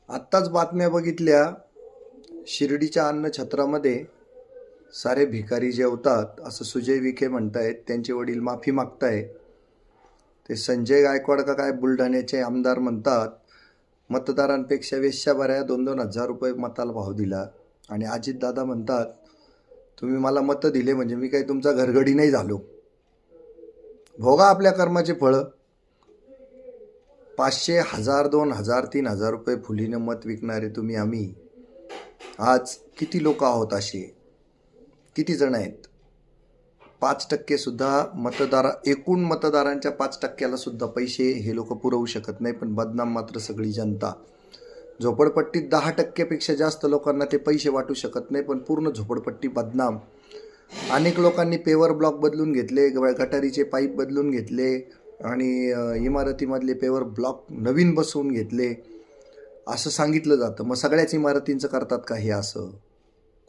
आत्ताच बातम्या बघितल्या. शिर्डीच्या अन्नछत्रामध्ये सारे भिकारी जेवतात असं सुजय विखे म्हणतायत. त्यांचे वडील माफी मागताय. ते संजय गायकवाड का काय बुलढाण्याचे आमदार म्हणतात मतदारांपेक्षा वेश्या बऱ्या, 2-2 हजार रुपये मताला भाव दिला. आणि अजितदादा म्हणतात तुम्ही मला मतं दिले म्हणजे मी काही तुमचा घरगडी नाही झालो. भोगा आपल्या कर्माचे फळं. 500, 1000, 2000, 3000 रुपये फुलीनं मत विकणारे तुम्ही आम्ही आज किती लोक आहोत असे? किती जण आहेत? 5% सुद्धा एकूण मतदारांच्या 5%ला सुद्धा पैसे हे लोक पुरवू शकत नाही. पण बदनाम मात्र सगळी जनता. झोपडपट्टीत 10%पेक्षा जास्त लोकांना ते पैसे वाटू शकत नाही, पण पूर्ण झोपडपट्टी बदनाम. अनेक लोकांनी पेवर ब्लॉक बदलून घेतले, गटारीचे पाईप बदलून घेतले आणि इमारतीमधले पेवर ब्लॉक नवीन बसवून घेतले असं सांगितलं जातं. मग सगळ्याच इमारतींचं करतात का हे? असं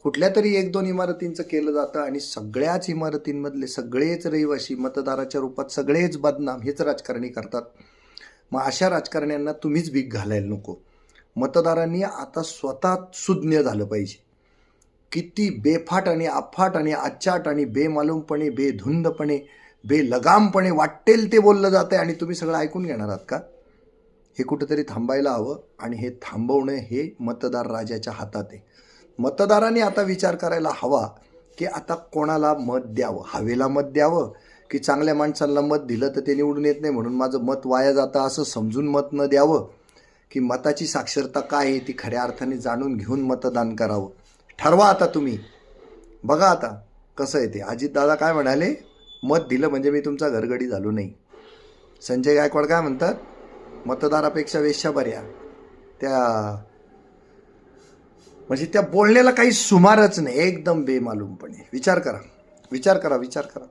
कुठल्या तरी 1-2 इमारतींचं केलं जातं आणि सगळ्याच इमारतींमधले सगळेच रहिवासी मतदाराच्या रूपात सगळेच बदनाम हेच राजकारणी करतात. मग अशा राजकारण्यांना तुम्हीच भीक घालायला नको. मतदारांनी आता स्वतः सुज्ञ झालं पाहिजे. किती बेफाट आणि अफाट आणि अचाट आणि बेमालूमपणे, बेधुंदपणे, बेलगामपणे वाटेल ते बोललं जातं आणि तुम्ही सगळं ऐकून घेणार आहात का? हे कुठंतरी थांबायला हवं आणि हे थांबवणं हे मतदार राजाच्या हातात आहे. मतदारांनी आता विचार करायला हवा की आता कोणाला मत द्यावं. हवेला मत द्यावं की चांगल्या माणसांना मत दिलं तर ते निवडून येत नाही म्हणून माझं मत वाया जातं असं समजून मत न द्यावं, की मताची साक्षरता काय आहे ती खऱ्या अर्थाने जाणून घेऊन मतदान करावं. ठरवा आता तुम्ही. बघा आता कसं आहे ते. अजितदादा काय म्हणाले? मत दिलं म्हणजे मी तुमचा घरगडी झालो नाही. संजय गायकवाड काय म्हणतात? मतदारापेक्षा वेश्या बऱ्या. म्हणजे त्या बोलण्याला काही सुमारच नाही. एकदम बेमालूमपणे. विचार करा, विचार करा, विचार करा.